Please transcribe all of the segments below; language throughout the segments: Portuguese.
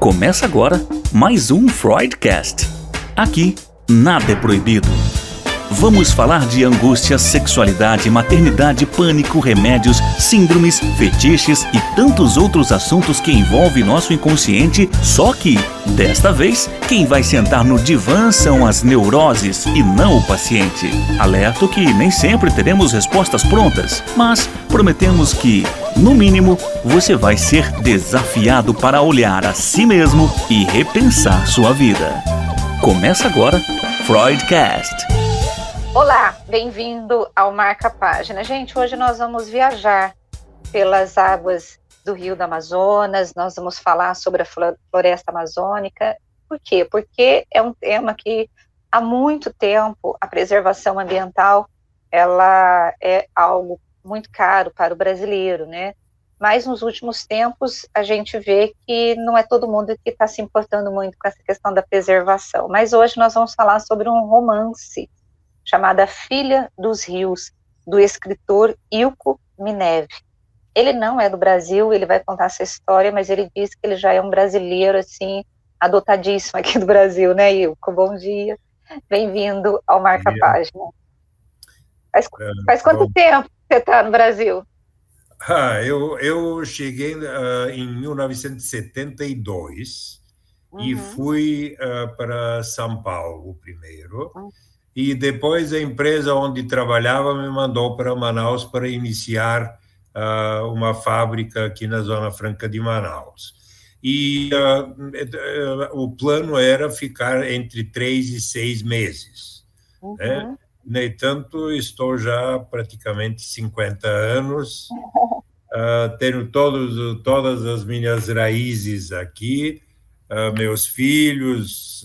Começa agora mais um Freudcast. Aqui, nada é proibido. Vamos falar de angústia, sexualidade, maternidade, pânico, remédios, síndromes, fetiches e tantos outros assuntos que envolvem nosso inconsciente, só que, desta vez, quem vai sentar no divã são as neuroses e não o paciente. Alerto que nem sempre teremos respostas prontas, mas prometemos que, no mínimo, você vai ser desafiado para olhar a si mesmo e repensar sua vida. Começa agora, Freudcast. Olá, bem-vindo ao Marca Página. Gente, hoje nós vamos viajar pelas águas do Rio do Amazonas, nós vamos falar sobre a floresta amazônica. Por quê? Porque é um tema que há muito tempo a preservação ambiental ela é algo muito caro para o brasileiro, né? Mas nos últimos tempos a gente vê que não é todo mundo que está se importando muito com essa questão da preservação. Mas hoje nós vamos falar sobre um romance chamada Filha dos Rios, do escritor Ilko Mineve. Ele não é do Brasil, ele vai contar essa história, mas ele diz que ele já é um brasileiro, assim, adotadíssimo aqui do Brasil, né, Ilko? Bom dia, bem-vindo ao Marca Página. Faz quanto tempo você está no Brasil? Eu cheguei em 1972 e fui para São Paulo primeiro. E depois a empresa onde trabalhava me mandou para Manaus para iniciar uma fábrica aqui na Zona Franca de Manaus. E o plano era ficar entre 3 e 6 meses. Né? No entanto, estou já praticamente 50 anos, tenho todas as minhas raízes aqui, meus filhos,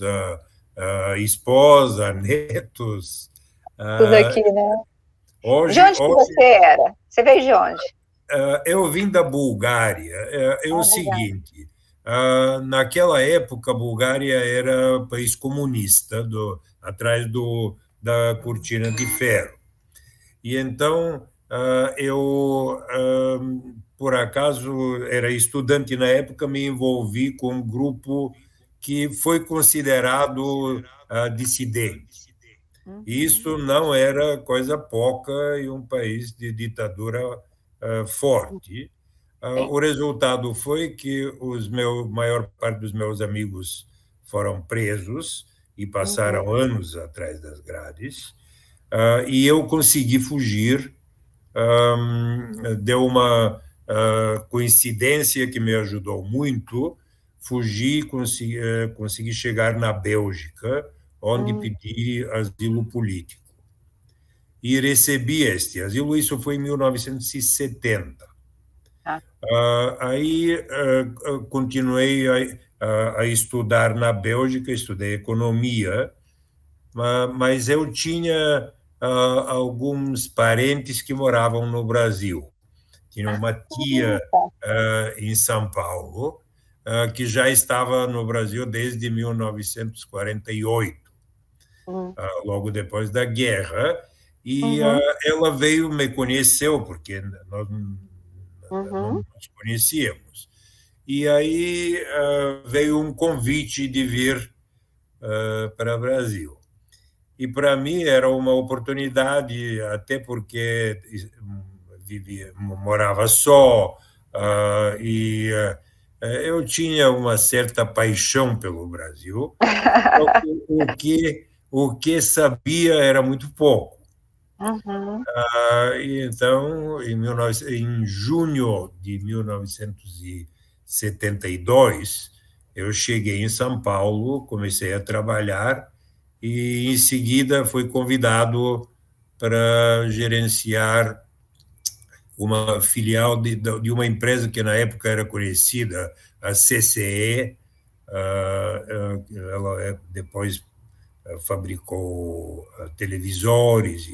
esposa, netos. Tudo aqui, né? De onde que você era? Você veio de onde? Eu vim da Bulgária. É o seguinte, naquela época a Bulgária era país comunista, atrás da cortina de ferro. E então eu, por acaso, era estudante na época, me envolvi com um grupo que foi considerado dissidente. Isso não era coisa pouca em um país de ditadura forte. O resultado foi que maior parte dos meus amigos foram presos e passaram anos atrás das grades, e eu consegui fugir. Deu uma coincidência que me ajudou muito. Fugi e consegui chegar na Bélgica, onde pedi asilo político. E recebi este asilo, isso foi em 1970. Aí continuei a estudar na Bélgica, estudei economia, mas eu tinha alguns parentes que moravam no Brasil. Tinha uma tia em São Paulo, que já estava no Brasil desde 1948, logo depois da guerra, e ela veio, me conheceu, porque nós não nos conhecíamos. E aí veio um convite de vir para o Brasil. E para mim era uma oportunidade, até porque morava só, e eu tinha uma certa paixão pelo Brasil. O que sabia era muito pouco. E então, em junho de 1972, eu cheguei em São Paulo, comecei a trabalhar e, em seguida, fui convidado para gerenciar uma filial de uma empresa que na época era conhecida, a CCE. Ela depois fabricou televisores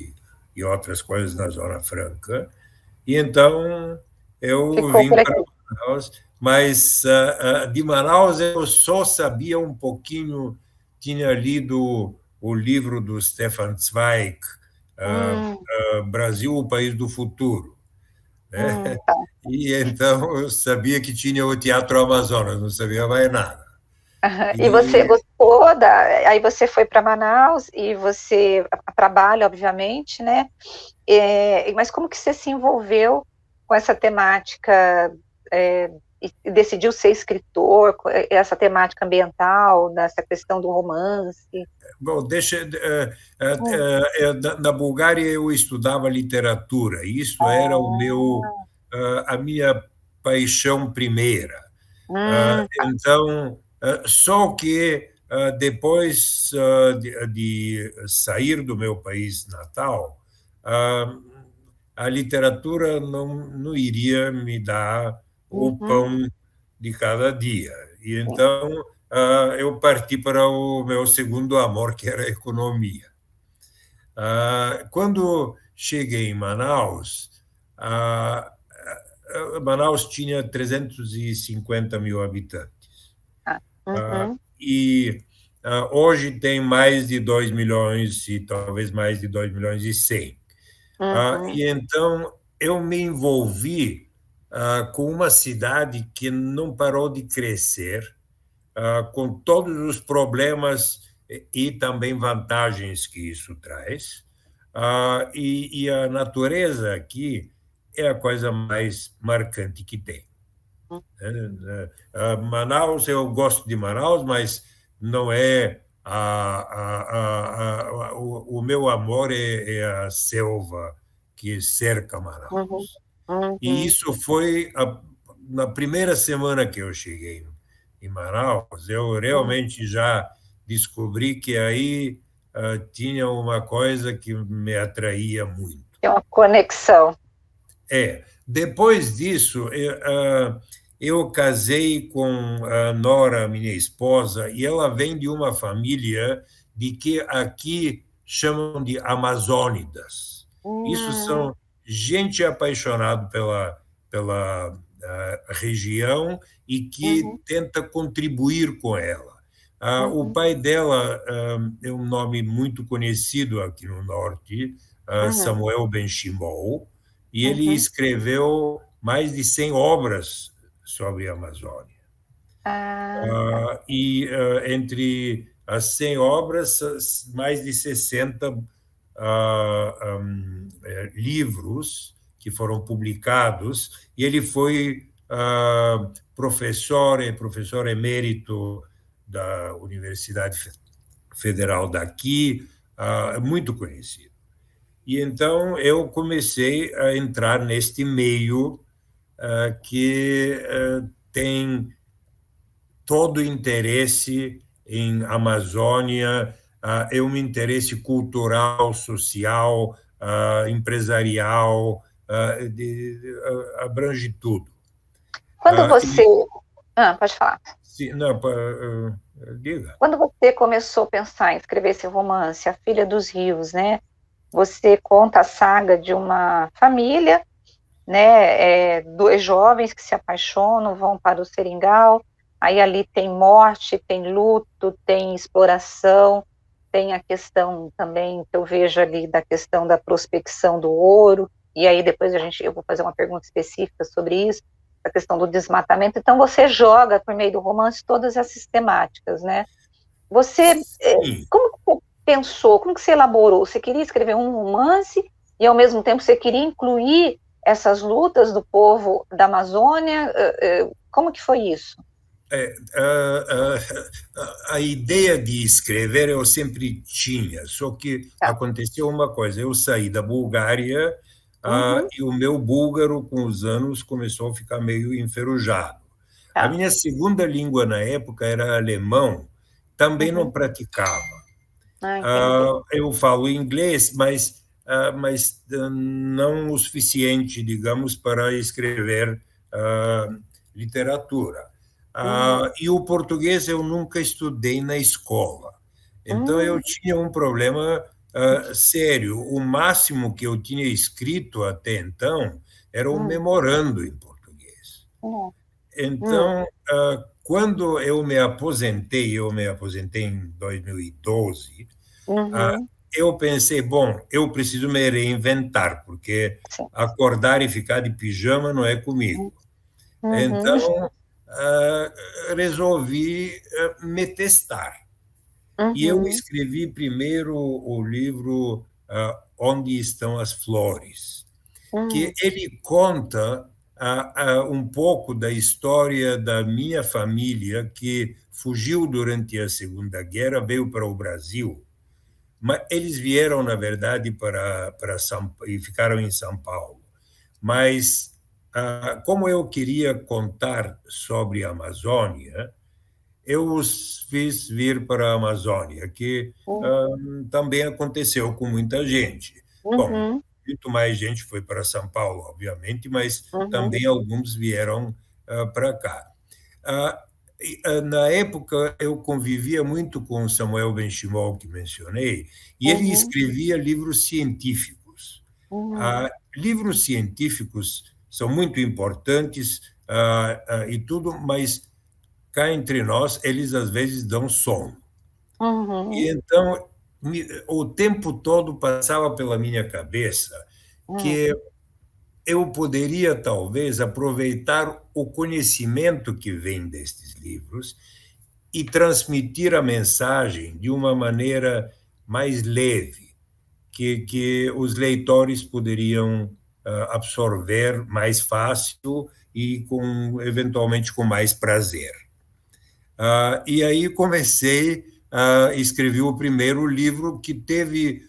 e outras coisas na Zona Franca. E então eu vim para Manaus, mas de Manaus eu só sabia um pouquinho, tinha lido o livro do Stefan Zweig, Brasil, o País do Futuro. E então eu sabia que tinha o Teatro Amazonas, não sabia mais nada. E você E, gostou aí você foi para Manaus e você trabalha, obviamente, né? Mas como que você se envolveu com essa temática, e decidiu ser escritor, essa temática ambiental, dessa questão do romance? bom, Hum. na Bulgária eu estudava literatura, isso era a minha paixão primeira. Tá. Então, só que depois de sair do meu país natal, ah, a literatura não iria me dar o Uhum. pão de cada dia. E então eu parti para o meu segundo amor, que era a economia. Quando cheguei em Manaus, ah, Manaus tinha 350 mil habitantes. Tá. Ah, Uhum. e hoje tem mais de 2 milhões e talvez mais de 2 milhões e 100. Uhum. E então eu me envolvi com uma cidade que não parou de crescer, com todos os problemas e também vantagens que isso traz. E a natureza aqui é a coisa mais marcante que tem. Manaus, eu gosto de Manaus, mas não é o meu amor é a selva que cerca Uhum. Manaus. E Uhum. isso foi na primeira semana que eu cheguei em Manaus, eu Uhum. realmente já descobri que aí tinha uma coisa que me atraía muito. É uma conexão. Depois disso, eu casei com a Nora, minha esposa, e ela vem de uma família de que aqui chamam de amazônidas. Isso Hum. são gente apaixonada pela região e que Uhum. tenta contribuir com ela. O Uhum. pai dela é um nome muito conhecido aqui no norte, Uhum. Samuel Ben-Shimol, e ele Uhum. escreveu mais de 100 obras sobre a Amazônia. Tá. E entre as 100 obras, mais de 60 livros que foram publicados, e ele foi professor emérito da Universidade Federal daqui, muito conhecido. E então eu comecei a entrar neste meio que tem todo o interesse em Amazônia, é um interesse cultural, social, empresarial, abrange tudo. Quando você. E, Pode falar. não, diga. Quando você começou a pensar em escrever esse romance, A Filha dos Rios, né? Você conta a saga de uma família, né? Dois jovens que se apaixonam, vão para o seringal, aí ali tem morte, tem luto, tem exploração, tem a questão também que eu vejo ali da questão da prospecção do ouro, e aí depois eu vou fazer uma pergunta específica sobre isso, a questão do desmatamento. Então você joga por meio do romance todas essas temáticas, né? Você, Sim. como que você pensou, como que você elaborou? Você queria escrever um romance e, ao mesmo tempo, você queria incluir essas lutas do povo da Amazônia? Como que foi isso? A ideia de escrever eu sempre tinha, só que Tá. aconteceu uma coisa: eu saí da Bulgária Uhum. e o meu búlgaro, com os anos, começou a ficar meio enferrujado. A Tá. minha segunda língua na época era alemão, também não Uhum. praticava. Entendi. Eu falo inglês, mas não o suficiente, digamos, para escrever literatura. Uhum. E o português eu nunca estudei na escola. Então eu Uhum. tinha um problema sério. O máximo que eu tinha escrito até então era um Uhum. memorando em português. Uhum. Então, quando eu me aposentei em 2012, ah, Uhum. eu pensei, bom, eu preciso me reinventar, porque Sim. acordar e ficar de pijama não é comigo. Uhum. Então, resolvi me testar. E eu escrevi primeiro o livro Onde Estão as Flores, que ele conta um pouco da história da minha família, que fugiu durante a Segunda Guerra, veio para o Brasil, mas eles vieram, na verdade, para e ficaram em São Paulo. Mas, como eu queria contar sobre a Amazônia, eu os fiz vir para a Amazônia, que também aconteceu com muita gente. Bom, muito mais gente foi para São Paulo, obviamente, mas também alguns vieram para cá. Na época, eu convivia muito com Samuel Benchimol, que mencionei, e ele escrevia livros científicos. Livros científicos são muito importantes e tudo, mas cá entre nós, eles às vezes dão sono. E então, o tempo todo passava pela minha cabeça que eu poderia, talvez, aproveitar o conhecimento que vem destes livros e transmitir a mensagem de uma maneira mais leve, que os leitores poderiam absorver mais fácil e, eventualmente, com mais prazer. E aí comecei a escrever o primeiro livro, que teve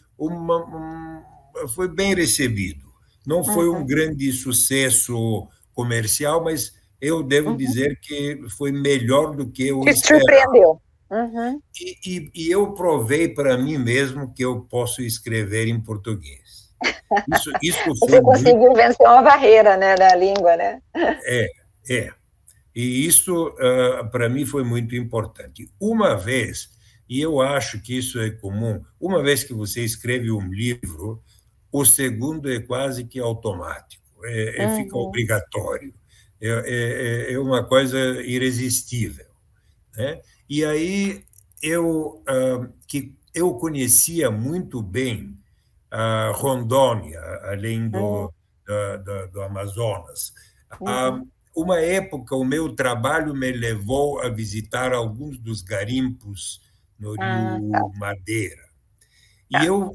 foi bem recebido. Não foi um grande sucesso comercial, mas eu devo dizer que foi melhor do que eu esperava. Surpreendeu. E eu provei para mim mesmo que eu posso escrever em português. Isso foi Você conseguiu vencer uma barreira, né, da língua, né? É. E isso, para mim, foi muito importante. Uma vez, e eu acho que isso é comum, uma vez que você escreve um livro, o segundo é quase que automático, fica obrigatório, é uma coisa irresistível, né? E aí que eu conhecia muito bem Rondônia, além do Amazonas. Uma época, o meu trabalho me levou a visitar alguns dos garimpos no Rio Madeira.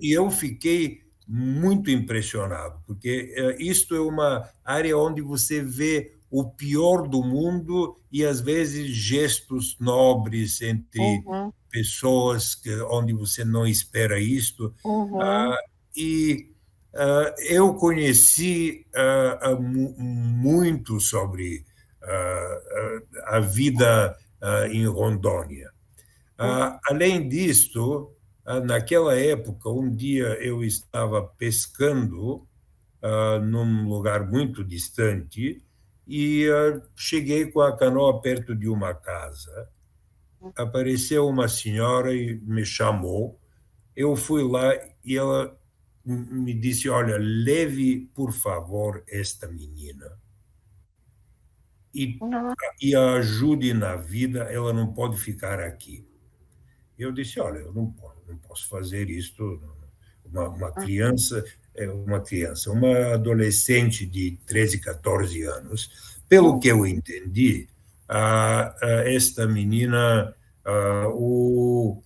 E eu fiquei muito impressionado, porque isto é uma área onde você vê o pior do mundo e, às vezes, gestos nobres entre pessoas onde você não espera isto. Eu conheci muito sobre a vida em Rondônia. Além disto, naquela época, um dia eu estava pescando num lugar muito distante e cheguei com a canoa perto de uma casa. Apareceu uma senhora e me chamou. Eu fui lá e ela me disse: olha, leve, por favor, esta menina e a ajude na vida, ela não pode ficar aqui. Eu disse: olha, eu não posso fazer isto. Uma criança, uma adolescente de 13, 14 anos, pelo que eu entendi, esta menina, o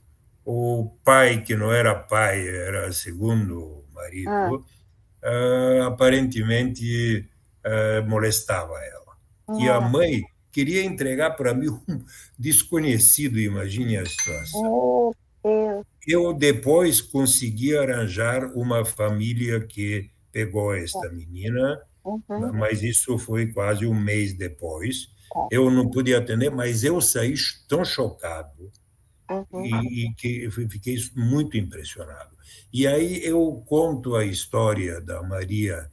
pai, que não era pai, era segundo marido, aparentemente molestava ela. E a mãe queria entregar para mim um desconhecido, imagine a situação. Eu depois consegui arranjar uma família que pegou esta menina, mas isso foi quase um mês depois. Eu não pude atender, mas eu saí tão chocado e que fiquei muito impressionado. E aí eu conto a história da Maria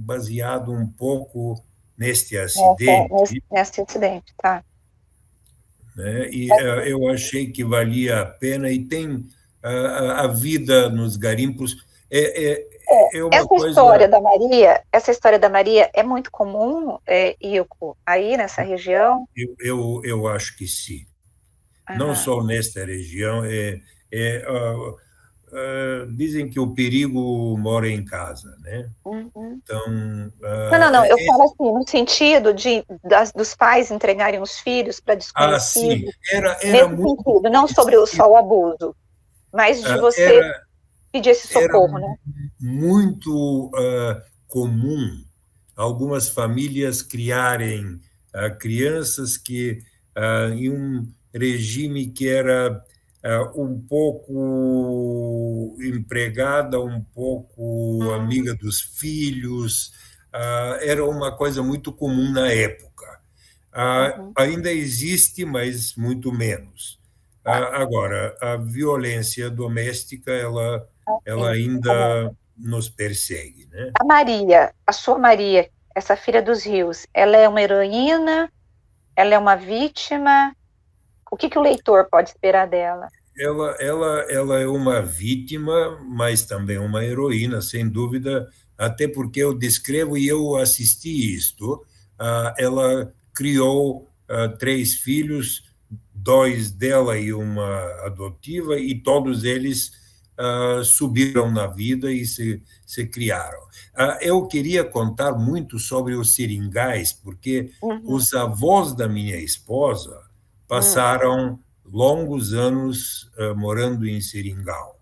baseado um pouco neste acidente. Nesse acidente, tá. Né? E eu achei que valia a pena, e tem a vida nos garimpos. Essa história da Maria é muito comum, Ilko, aí nessa região? Eu acho que sim. Não só nesta região. dizem que o perigo mora em casa, né? Uhum. Então, Não, eu falo assim, no sentido dos pais entregarem os filhos para sim, desconhecidos, era nesse muito sentido, não sobre só o abuso, mas de você era pedir esse era socorro, né? muito comum algumas famílias criarem crianças que em um regime que era um pouco empregada, um pouco amiga dos filhos, era uma coisa muito comum na época. Uhum. Ainda existe, mas muito menos. Tá. Agora, a violência doméstica, ela Sim. ainda nos persegue, né? A Maria, a sua Maria, essa filha dos rios, ela é uma heroína? Ela é uma vítima? O que o leitor pode esperar dela? Ela é uma vítima, mas também uma heroína, sem dúvida, até porque eu descrevo e eu assisti isto. Ela criou três filhos, dois dela e uma adotiva, e todos eles subiram na vida e se criaram. Eu queria contar muito sobre os seringais, porque Uhum. os avós da minha esposa Hum. passaram longos anos morando em Seringal.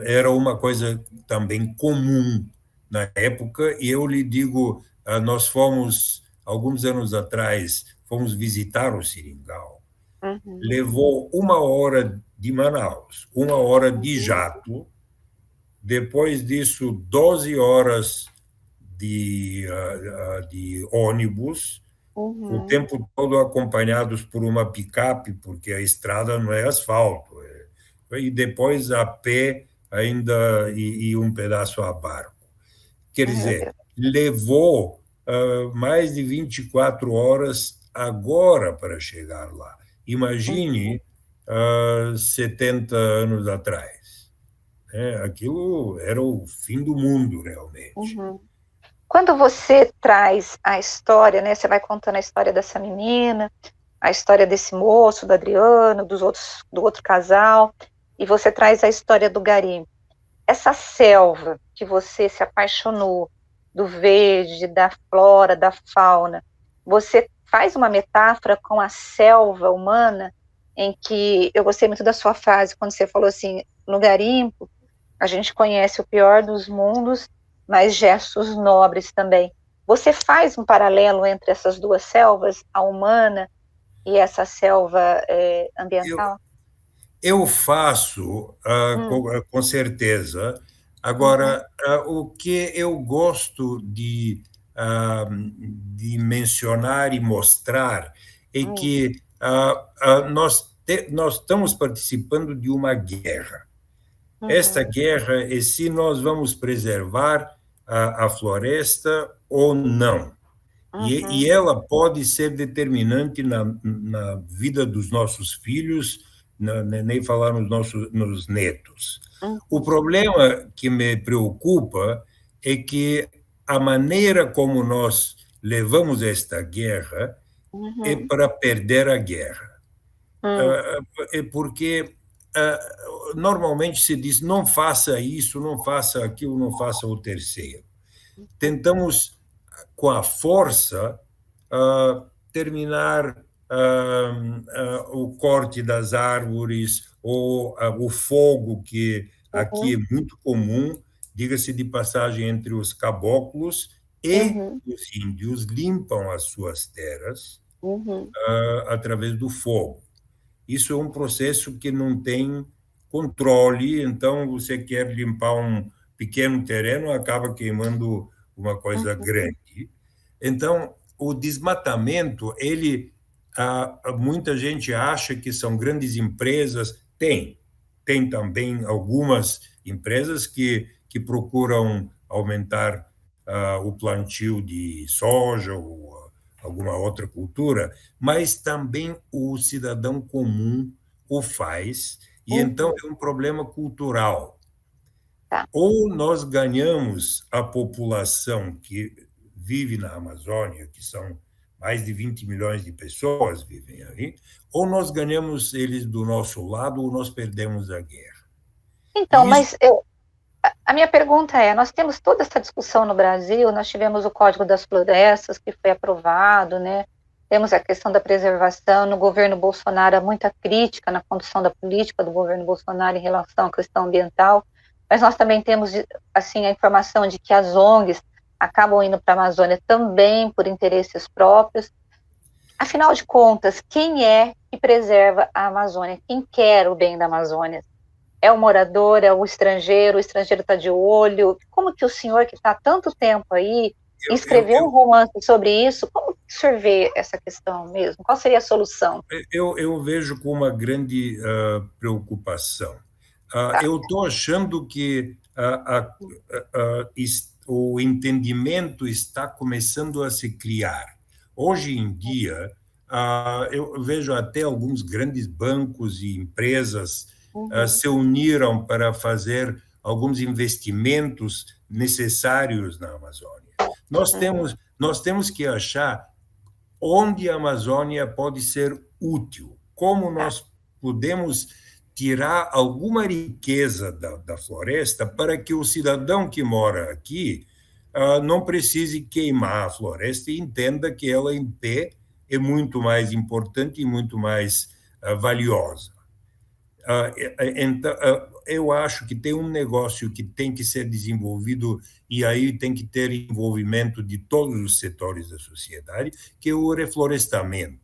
Era uma coisa também comum na época, e eu lhe digo, nós fomos, alguns anos atrás, fomos visitar o Seringal. Uhum. Levou 1 hora de Manaus, 1 hora de Uhum. jato, depois disso, 12 horas de ônibus, o Uhum. tempo todo acompanhados por uma picape, porque a estrada não é asfalto, e depois a pé ainda e um pedaço a barco. Quer Meu dizer, Deus. levou mais de 24 horas agora para chegar lá. Imagine 70 anos atrás. Né? Aquilo era o fim do mundo, realmente. Uhum. Quando você traz a história, né? Você vai contando a história dessa menina, a história desse moço, do Adriano, do outro casal, e você traz a história do garimpo. Essa selva que você se apaixonou, do verde, da flora, da fauna, você faz uma metáfora com a selva humana, em que eu gostei muito da sua frase, quando você falou assim, no garimpo, a gente conhece o pior dos mundos, mas gestos nobres também. Você faz um paralelo entre essas duas selvas, a humana e essa selva Eu, ambiental? eu faço, Hum. com certeza. Uhum. Agora, o que eu gosto de mencionar e mostrar é Hum. que nós estamos participando de uma guerra. Esta Uhum. guerra é se nós vamos preservar a floresta ou não. E Uhum. ela pode ser determinante na vida dos nossos filhos, nem falar nos netos. O Uhum. problema que me preocupa é que a maneira como nós levamos esta guerra é Uhum. para perder a guerra. Hum. É porque normalmente se diz não faça isso, não faça aquilo, não faça o terceiro. Tentamos com a força terminar o corte das árvores ou o fogo, que aqui Uhum. é muito comum, diga-se de passagem, entre os caboclos e Uhum. os índios, limpam as suas terras Uhum. através do fogo. Isso é um processo que não tem controle, então você quer limpar um pequeno terreno, acaba queimando uma coisa Uhum. grande. Então, o desmatamento, muita gente acha que são grandes empresas, tem também algumas empresas que procuram aumentar o plantio de soja ou alguma outra cultura, mas também o cidadão comum o faz, e então Uhum. é um problema cultural. Tá. Ou nós ganhamos a população que vive na Amazônia, que são mais de 20 milhões de pessoas vivem ali, ou nós ganhamos eles do nosso lado ou nós perdemos a guerra. Então, E isso, mas a minha pergunta é, nós temos toda essa discussão no Brasil, nós tivemos o Código das Florestas, que foi aprovado, né? Temos a questão da preservação, no governo Bolsonaro há muita crítica na condução da política do governo Bolsonaro em relação à questão ambiental, mas nós também temos, assim, a informação de que as ONGs acabam indo para a Amazônia também por interesses próprios. Afinal de contas, quem é que preserva a Amazônia? Quem quer o bem da Amazônia? É o morador, é o estrangeiro está de olho? Como que o senhor, que está há tanto tempo aí, escreveu um romance sobre isso, como que o senhor vê essa questão mesmo? Qual seria a solução? eu vejo com uma grande preocupação. Tá. Eu estou achando que o entendimento está começando a se criar. Hoje em dia, eu vejo até alguns grandes bancos e empresas se uniram para fazer alguns investimentos necessários na Amazônia. Nós temos que achar onde a Amazônia pode ser útil, como nós podemos tirar alguma riqueza da floresta para que o cidadão que mora aqui não precise queimar a floresta e entenda que ela em pé é muito mais importante e muito mais valiosa. Então, eu acho que tem um negócio que tem que ser desenvolvido e aí tem que ter envolvimento de todos os setores da sociedade, que é o reflorestamento,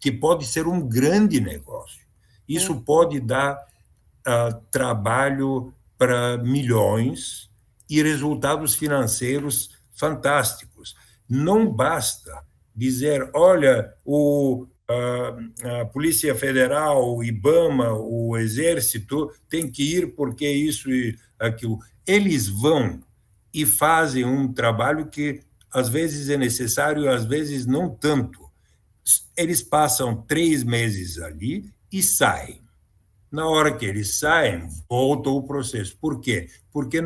que pode ser um grande negócio. Isso pode dar trabalho para milhões e resultados financeiros fantásticos. Não basta dizer, olha, a Polícia Federal, o IBAMA, o Exército tem que ir porque isso e aquilo. Eles vão e fazem um trabalho que às vezes é necessário, às vezes não tanto. Eles passam 3 meses ali e saem. Na hora que eles saem, volta o processo. Por quê? Porque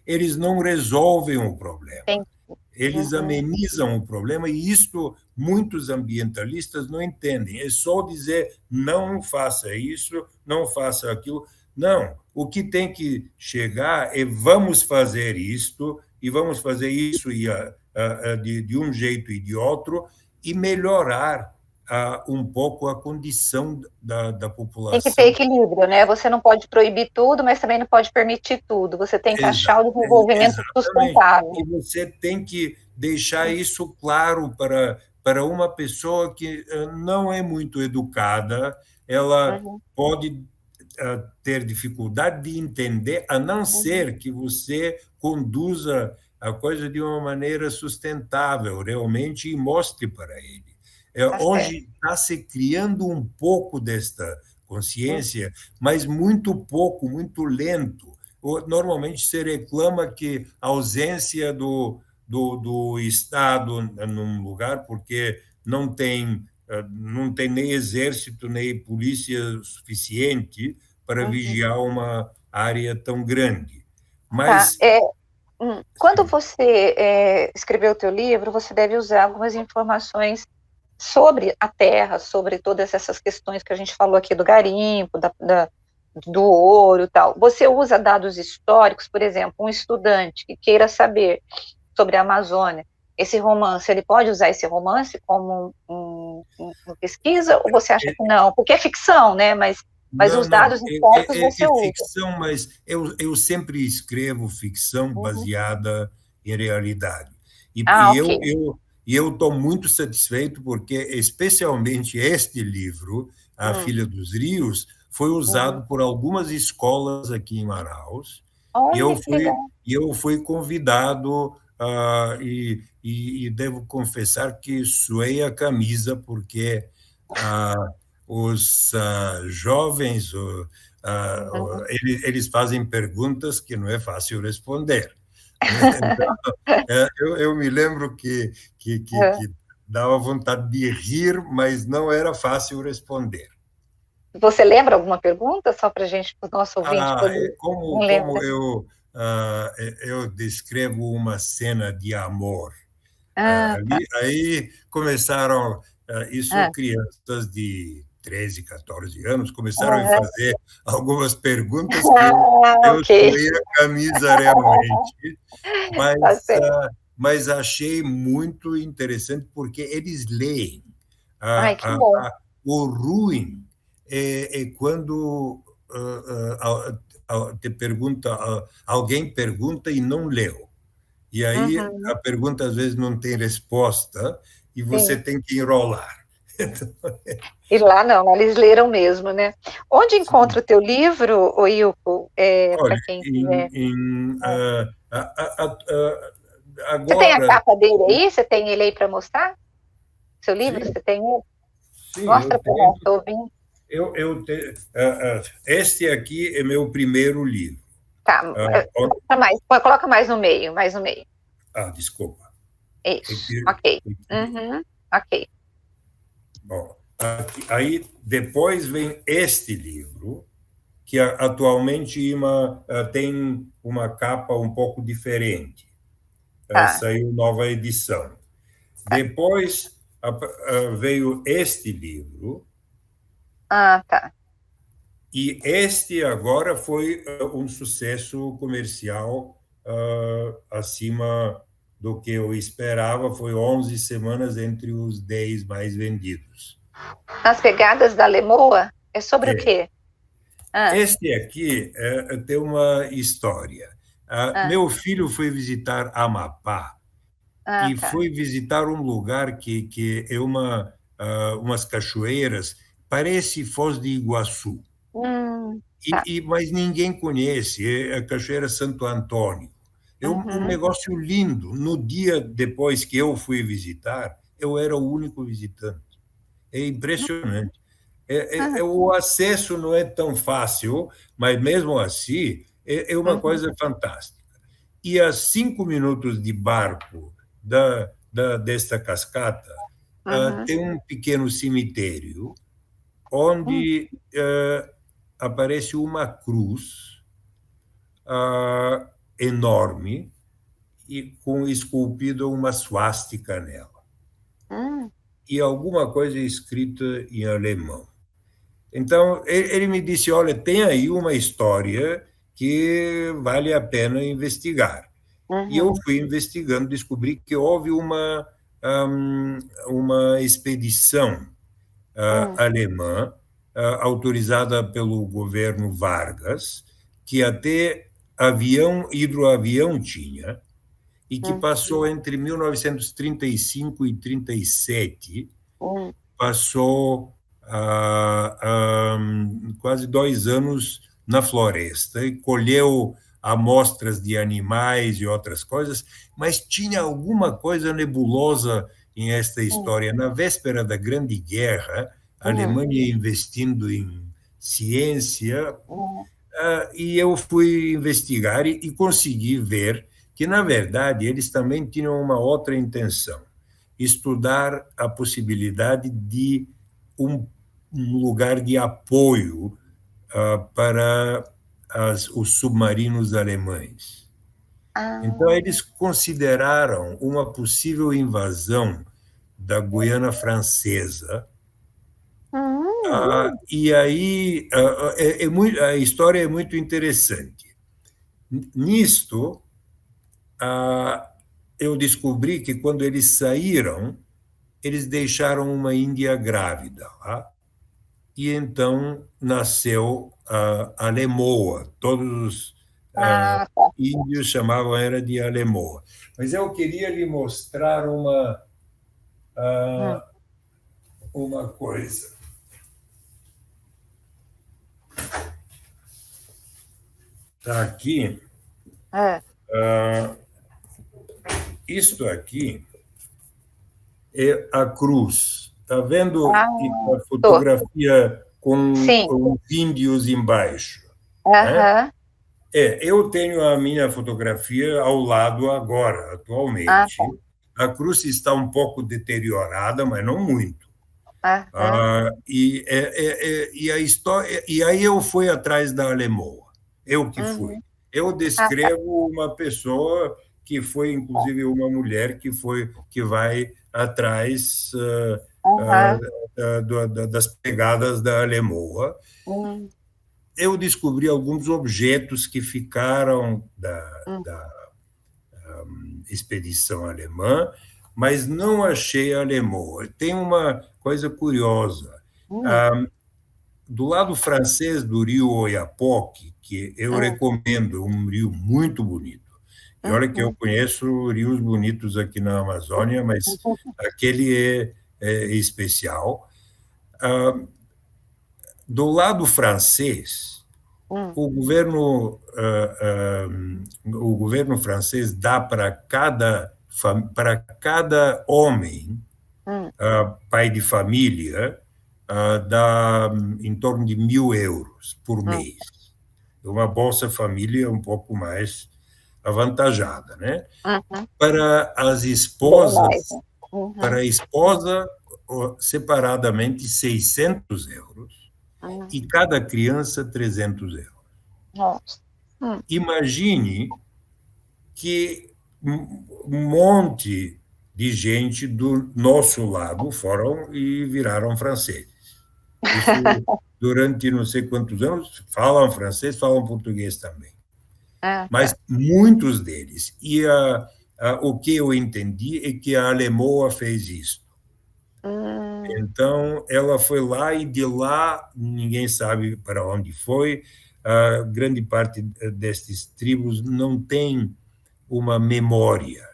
eles não resolvem o problema. Eles amenizam o problema e isto muitos ambientalistas não entendem. É só dizer não faça isso, não faça aquilo. Não, o que tem que chegar é vamos fazer isto e vamos fazer isso de um jeito e de outro e melhorar um pouco a condição da população. Tem que ter equilíbrio, né? Você não pode proibir tudo, mas também não pode permitir tudo. Você tem que achar o desenvolvimento sustentável. E você tem que deixar isso claro para uma pessoa que não é muito educada, ela pode ter dificuldade de entender, a não ser que você conduza a coisa de uma maneira sustentável, realmente, e mostre para ele. Hoje está se criando um pouco desta consciência, mas muito pouco, muito lento. Normalmente se reclama que a ausência do Estado num lugar, porque não tem nem exército, nem polícia suficiente para vigiar uma área tão grande. Mas... Quando você escreveu o teu livro, você deve usar algumas informações sobre a terra, sobre todas essas questões que a gente falou aqui do garimpo, do ouro e tal. Você usa dados históricos, por exemplo, um estudante que queira saber sobre a Amazônia, esse romance, ele pode usar esse romance como uma pesquisa, ou você acha que não? Porque é ficção, né? Mas os dados históricos você usa. É ficção, mas eu sempre escrevo ficção baseada em realidade. E eu estou muito satisfeito porque, especialmente este livro, A Filha dos Rios, foi usado por algumas escolas aqui em Manaus. E eu fui convidado, e devo confessar que suei a camisa, porque os jovens, eles fazem perguntas que não é fácil responder. Então, eu me lembro que dava vontade de rir, mas não era fácil responder. Você lembra alguma pergunta, só para a gente, para o nosso ouvinte poder... Como eu descrevo uma cena de amor Ah, tá. Aí começaram, isso Ah, crianças de 13, 14 anos, começaram a me ah, fazer algumas perguntas que eu, eu ok. suei a camisa realmente, Tá mas, certo. mas achei muito interessante porque eles leem. Ai, que A, a, bom. o ruim é quando te pergunta, alguém pergunta e não leu. E aí Uhum, a pergunta às vezes não tem resposta e você sim. tem que enrolar. E lá não, lá eles leram mesmo, né? Onde encontra o teu livro, o Ilko, para Olha, quem quiser? Você tem a agora, capa dele aí? Você tem ele aí para mostrar? Seu livro, sim, você tem ele? sim, Mostra eu para nós, tenho. estou ouvindo. Este aqui é meu primeiro livro. Tá, Ah, mostra mais, coloca mais no meio, mais no meio. desculpa. Isso, ok. Uhum, ok. Bom, aí depois vem este livro, que atualmente tem uma capa um pouco diferente. Tá, Saiu nova edição. tá. Depois veio este livro, Ah, tá. e este agora foi um sucesso comercial acima do que eu esperava. Foi 11 semanas entre os 10 mais vendidos. As pegadas da Lemoa é sobre o É. quê? Ah, Este aqui tem uma história. ah, Meu filho foi visitar Amapá ah, e tá. foi visitar um lugar que é umas cachoeiras, parece Foz de Iguaçu, Tá. mas ninguém conhece, é a Cachoeira Santo Antônio. É um Uhum, negócio lindo. No dia depois que eu fui visitar, eu era o único visitante. É impressionante. ah, O acesso não é tão fácil, mas mesmo assim é uma uhum, coisa fantástica. E a 5 minutos de barco desta cascata, uhum, tem um pequeno cemitério uhum, onde aparece uma cruz enorme e com esculpida uma suástica nela. uhum, E alguma coisa escrita em alemão. Então, ele me disse: olha, tem aí uma história que vale a pena investigar. E eu uhum, fui investigando, descobri que houve um, uma expedição uhum, alemã, autorizada pelo governo Vargas, que até hidroavião tinha, e que uhum, passou entre 1935 e 1937, uhum, passou quase 2 anos na floresta e colheu amostras de animais e outras coisas, mas tinha alguma coisa nebulosa em esta história. Na véspera da Grande Guerra, a uhum, Alemanha investindo em ciência, uhum, e eu fui investigar e consegui ver que, na verdade, eles também tinham uma outra intenção: estudar a possibilidade de um, um lugar de apoio para os submarinos alemães. Então, ah, eles consideraram uma possível invasão da Guiana Francesa. uhum, E aí a história é muito interessante. Nisto, eu descobri que quando eles saíram, eles deixaram uma índia grávida lá, e então nasceu a Lemoa. Todos os ah, tá. índios chamavam ela de Alemoa. Mas eu queria lhe mostrar Hum, uma coisa. Está aqui. é. Isto aqui é a cruz. Está vendo Ah, a tô. fotografia com Sim. os índios embaixo? Né? Aham. Eu tenho a minha fotografia ao lado agora, Ah, tá. atualmente. A cruz está um pouco deteriorada, mas não muito. Aham. E a história, e aí eu fui atrás da Alemoa. Eu que fui. Uhum. Eu Ah, tá. descrevo uma pessoa que foi, inclusive, uma mulher que vai atrás das pegadas da Alemoa. Eu descobri alguns objetos que ficaram da expedição alemã, mas não achei a Alemoa. Tem uma coisa curiosa. Do lado francês do rio Oiapoque, que eu recomendo, um rio muito bonito. E olha que eu conheço rios bonitos aqui na Amazônia, mas aquele é especial. Do lado francês, o governo francês dá para cada homem, pai de família, dá em torno de 1.000 euros por mês. Uma Bolsa Família um pouco mais avantajada, né? Para as esposas, para a esposa, separadamente, 600 euros, e cada criança, 300 euros. Nossa. Imagine que um monte de gente do nosso lado foram e viraram franceses. Isso, durante não sei quantos anos, falam francês, falam português também. Mas muitos deles. E o que eu entendi é que a Alemoa fez isso. Então, ela foi lá e de lá ninguém sabe para onde foi. A grande parte destes tribos não tem uma memória.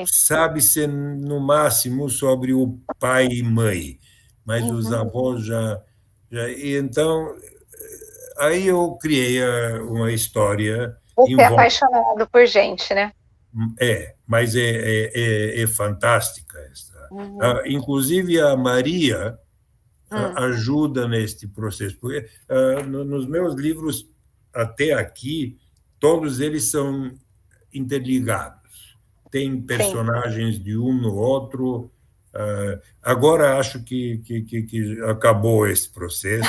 Sabe-se, no máximo, sobre o pai e mãe, mas os avós já... E então, aí eu criei uma história... Você é apaixonado por gente, né? Mas é fantástica essa. Inclusive, a Maria ajuda neste processo, porque nos meus livros, até aqui, todos eles são interligados. Tem personagens de um no outro. Agora acho que acabou esse processo.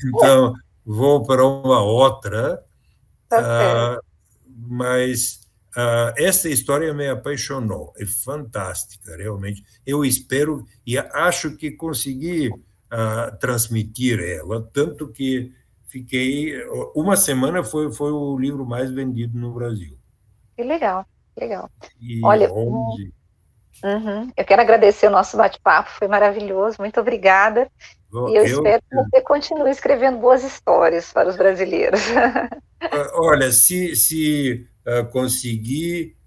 Então, vou para uma outra. Mas essa história me apaixonou. É fantástica, realmente. Eu espero e acho que consegui transmitir ela, tanto que fiquei... Uma semana foi o livro mais vendido no Brasil. Que legal, legal. E olha, 11... eu quero agradecer o nosso bate-papo, foi maravilhoso, muito obrigada. E eu espero que você continue escrevendo boas histórias para os brasileiros. Olha, se conseguir,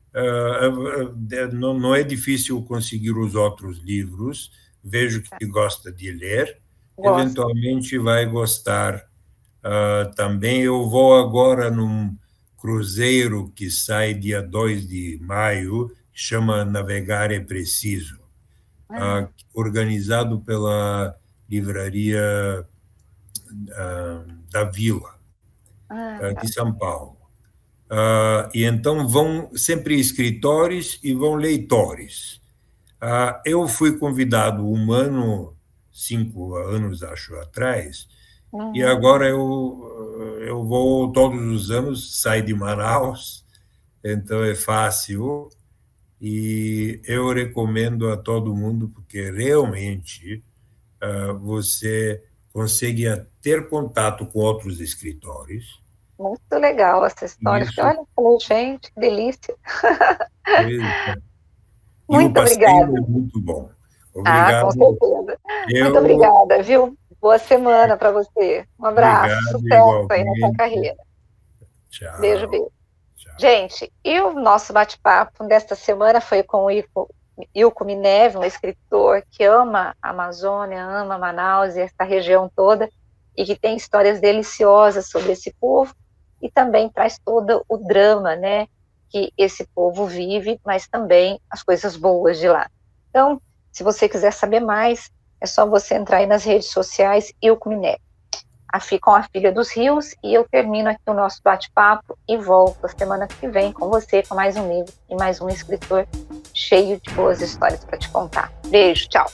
não é difícil conseguir os outros livros, vejo que gosta de ler, eventualmente vai gostar também. Eu vou agora num cruzeiro que sai dia 2 de maio, que chama Navegar é Preciso, organizado pela livraria da Vila, de São Paulo. E então vão sempre escritores e vão leitores. Eu fui convidado 5 anos, acho, atrás, e agora eu vou todos os anos, saio de Manaus, então é fácil, e eu recomendo a todo mundo, porque realmente você consegue ter contato com outros escritores. Muito legal essa história. Olha, falei, gente, que delícia. Muito obrigada. É muito bom. Obrigado. Com certeza. Muito obrigada, viu? Boa semana para você. Um abraço, sucesso aí na sua carreira. Tchau. Beijo. Tchau. Gente, e o nosso bate-papo desta semana foi com o Ilco Mineve, um escritor que ama a Amazônia, ama Manaus e essa região toda, e que tem histórias deliciosas sobre esse povo, e também traz todo o drama, né, que esse povo vive, mas também as coisas boas de lá. Então, se você quiser saber mais, é só você entrar aí nas redes sociais Ilco Mineve. Com a Filha dos Rios, e eu termino aqui o nosso bate-papo e volto a semana que vem com você, com mais um livro e mais um escritor cheio de boas histórias para te contar. Beijo, tchau!